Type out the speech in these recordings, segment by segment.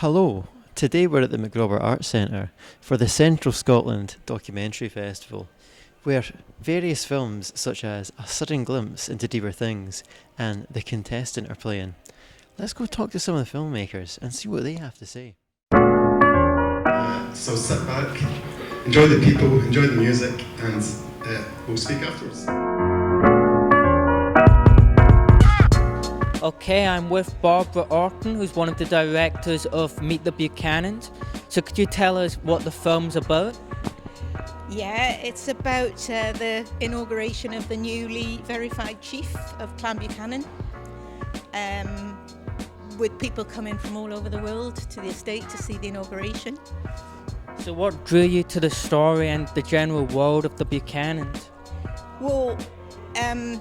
Hello, today we're at the McRobert Arts Centre for the Central Scotland Documentary Festival, where various films such as A Sudden Glimpse into Deeper Things and The Contestant are playing. Let's go talk to some of the filmmakers and see what they have to say. So sit back, enjoy the people, enjoy the music, and we'll speak afterwards. Okay, I'm with Barbara Orton, who's one of the directors of Meet the Buchanans. So could you tell us what the film's about? Yeah, it's about the inauguration of the newly verified chief of Clan Buchanan, with people coming from all over the world to the estate to see the inauguration. So what drew you to the story and the general world of the Buchanans? Well,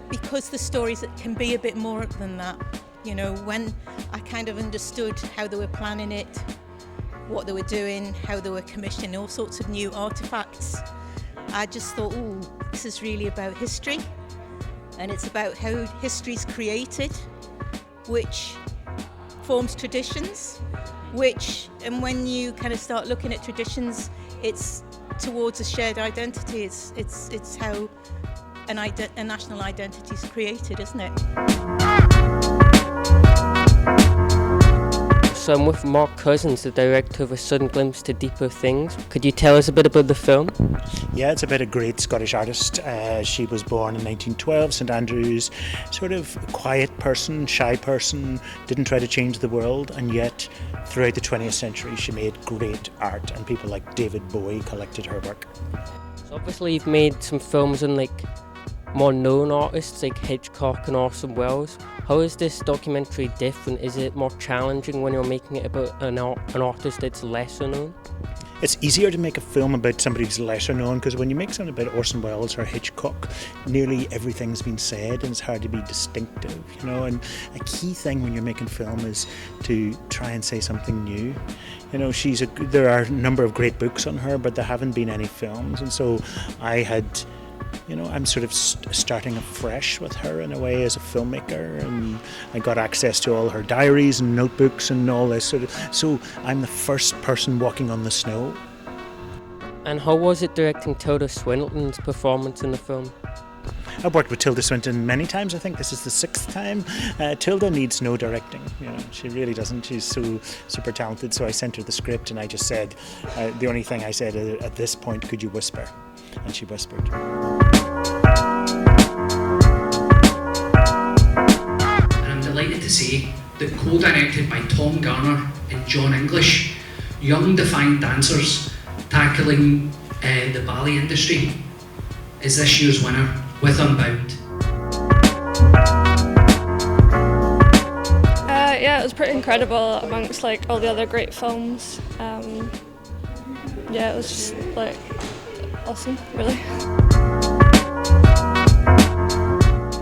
because the stories can be a bit more than that. You know, when I kind of understood how they were planning it, what they were doing, how they were commissioning all sorts of new artefacts, I just thought, oh, this is really about history, and it's about how history's created, which forms traditions, and when you kind of start looking at traditions, it's towards a shared identity. It's how a national identity is created, isn't it? So I'm with Mark Cousins, the director of A Sudden Glimpse to Deeper Things. Could you tell us a bit about the film? Yeah, it's about a great Scottish artist. She was born in 1912, St Andrews, sort of a quiet person, shy person, didn't try to change the world, and yet throughout the 20th century she made great art, and people like David Bowie collected her work. So obviously you've made some films on more known artists like Hitchcock and Orson Welles. How is this documentary different? Is it more challenging when you're making it about an artist that's lesser known? It's easier to make a film about somebody who's lesser known, because when you make something about Orson Welles or Hitchcock, nearly everything's been said and it's hard to be distinctive, you know. And a key thing when you're making film is to try and say something new. You know, there are a number of great books on her, but there haven't been any films, and so I'm sort of starting afresh with her in a way as a filmmaker, and I got access to all her diaries and notebooks and all this so I'm the first person walking on the snow. And how was it directing Tilda Swinton's performance in the film? I've worked with Tilda Swinton many times. I think this is the 6th time. Tilda needs no directing. You know, she really doesn't. She's so super talented. So I sent her the script and I just said, the only thing I said at this point, could you whisper? And she whispered. And I'm delighted to say that co-directed by Tom Garner and John English, young defiant dancers tackling the ballet industry, is this year's winner with Unbound. Yeah, it was pretty incredible amongst all the other great films. Yeah, it was just awesome, really.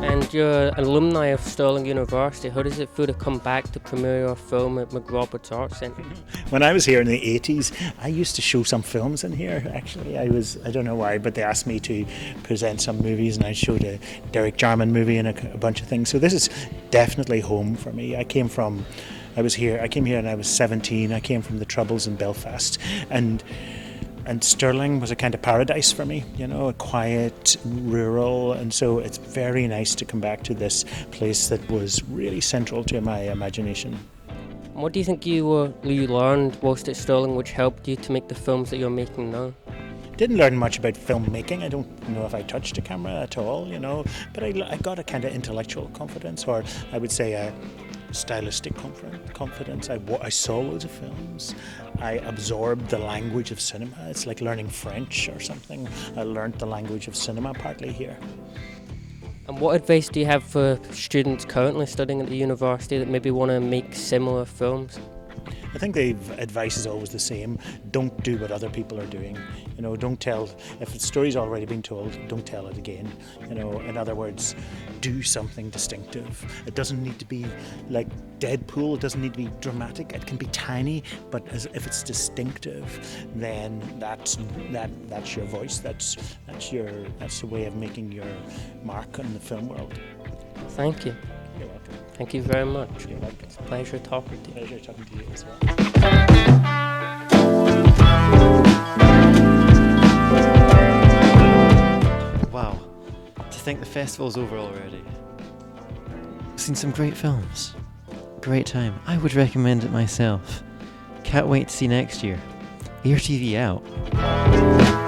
And you're an alumni of Stirling University. How does it feel to come back to premiere your film at McRobert Arts Centre? When I was here in the 80s, I used to show some films in here, actually. I don't know why, but they asked me to present some movies, and I showed a Derek Jarman movie and a bunch of things. So this is definitely home for me. I came here and I was 17. I came from the Troubles in Belfast, and Stirling was a kind of paradise for me, you know, a quiet, rural, and so it's very nice to come back to this place that was really central to my imagination. What do you think you learned whilst at Stirling which helped you to make the films that you're making now? Didn't learn much about filmmaking. I don't know if I touched a camera at all, you know, but I got a kind of intellectual confidence, or I would say a stylistic confidence. I saw loads of films. I absorbed the language of cinema. It's like learning French or something. I learned the language of cinema partly here. And what advice do you have for students currently studying at the university that maybe want to make similar films? I think the advice is always the same. Don't do what other people are doing. You know, don't tell, if the story's already been told, don't tell it again. You know, in other words, do something distinctive. It doesn't need to be like Deadpool, it doesn't need to be dramatic, it can be tiny, but if it's distinctive, then that's your voice, that's the way of making your mark in the film world. Thank you. You're welcome. Thank you very much. You're welcome. It's a pleasure talking to you. Pleasure talking to you as well. think the festival's over already. Seen some great films. Great time. I would recommend it myself. Can't wait to see next year. AirTV out.